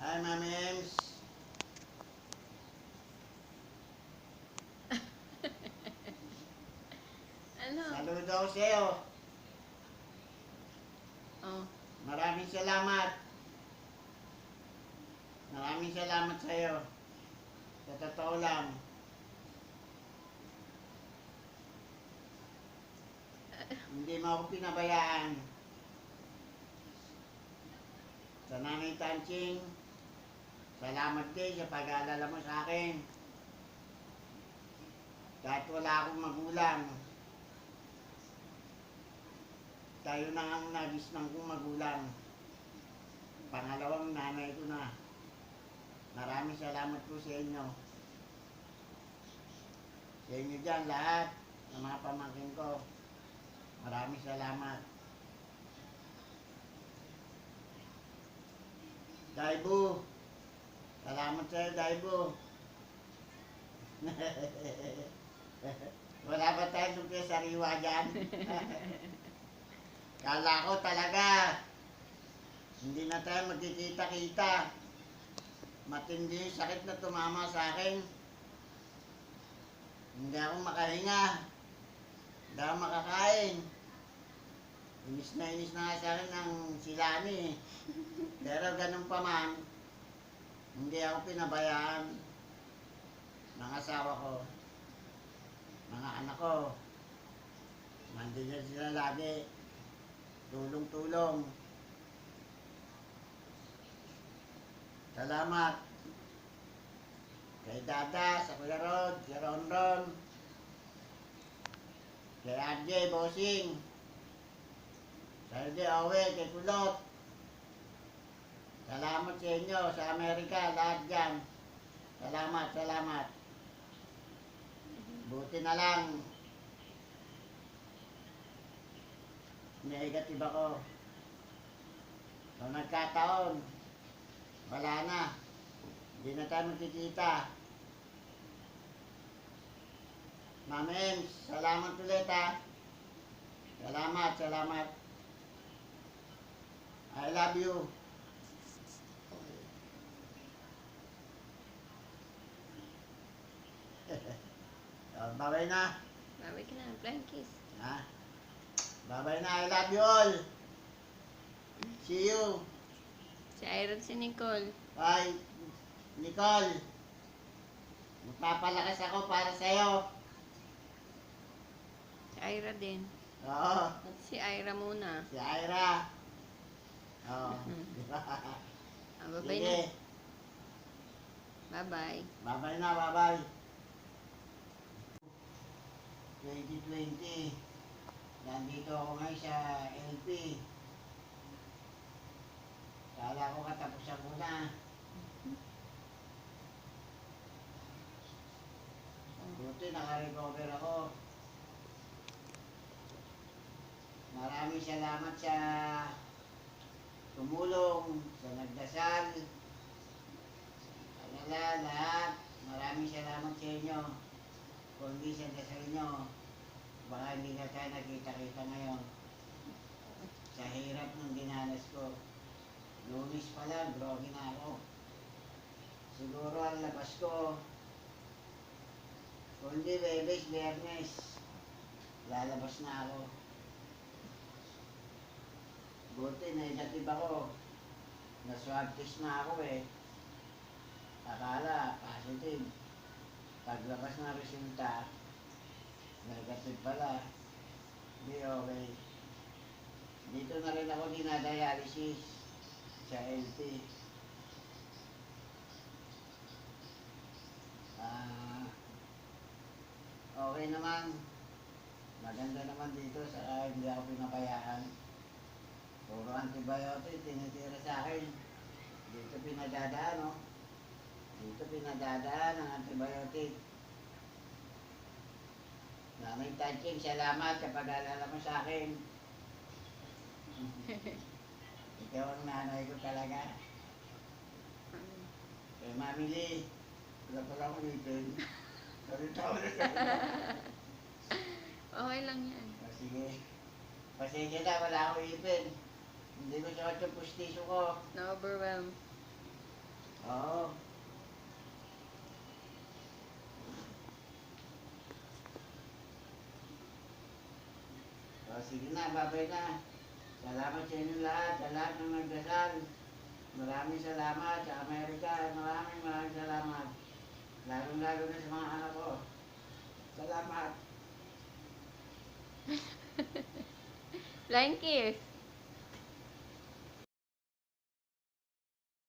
Hi, Mami Ems. Ano? Saludo ako sa'yo. Oh. Maraming salamat. Maraming salamat sa'yo. Sa totoo lang. Hindi mo ako pinabayaan. Sa Nanay Tanching, salamat din sa pag-aalala mo sa akin. Kahit wala akong magulang, tayo na ang nagisnang kong magulang. Pangalawang nanay ko na. Maraming salamat po sa inyo. Sa inyo dyan lahat, ng mga pamangkin ko. Maraming salamat. Daibu, salamat sa'yo, Daibu. Wala ba tayong sukli sariwa dyan? Kala ko talaga, hindi na tayo magkikita-kita. Matindi yung sakit na tumama sa akin. Hindi ako makahinga. Hindi ako makakain. Inis na nga sa akin ng silani. Pero ganun pa man, hindi ako pinabayaan ng asawa ko, mga anak ko. Nandiyan sila lagi. Tulong-tulong. Salamat. Kay Dada, sa Kuya Rod, kay Ronron, kay RJ, Bossing, kay RJ, Owe, kay Kulot. Salamat sa inyo, sa Amerika, lahat dyan. Salamat, salamat. Buti na lang, negative ako. Kung nagkataon, wala na. Hindi na tayo magkikita. Mami Ems, salamat ulit ha. Salamat, salamat. I love you. Babay na. Babay ka na. Blind kiss. Ha? Babay na. I love you all. See you. Si Ira at si Nicole. Bye. Nicole. Magpapalakas ako para sa'yo. Si Ira din. Oo. At si Ira muna. Si Ira. Oo. Babay na. Sige. Bye-bye. Babay na. Bye-bye. 2020. Nandito ako ngayon sa LP. Kala ko katapusan ko na. Buti naka-recover ako. Maraming salamat sa tumulong, sa nagdasal. Alala, lahat. Maraming salamat sa inyo. Kung hindi sa dasal nyo, baka hindi na tayo nakita-kita ngayon. Sa hirap ng dinanas ko. Lunes pa lang, groggy na ako. Siguro ang labas ko, kung hindi Webes, Biyernes, lalabas na ako. Buti, negative ako. Na-swab test na ako eh. Akala, positive. Paglabas ng resulta, negative pala. Hindi okay. Dito na rin ako dinadialysis sa LT. Okay naman. Maganda naman dito sa hindi ako pinabayaan. Puro antibiotic, tinitira sa akin. Dito pinadadaan, no? Dito pinadadaan ang antibiotic. Nanay Tanching, salamat sa pag-alala mo sa akin. Ikaw ang nanay ko talaga. Kay Mami Lee, wala pala akong ipin. Salita ko na sa'yo. Okay lang yan. Sige. Pasensya na, wala akong ipin. Hindi ko sukat yung pustiso ko. Na-overwhelm. Sige na, babay na. Salamat sa inyo lahat, sa lahat ng nagdasal. Maraming salamat sa Amerika. Maraming salamat. Lalo-lalo na sa mga anak ko. Salamat. Flying kiss.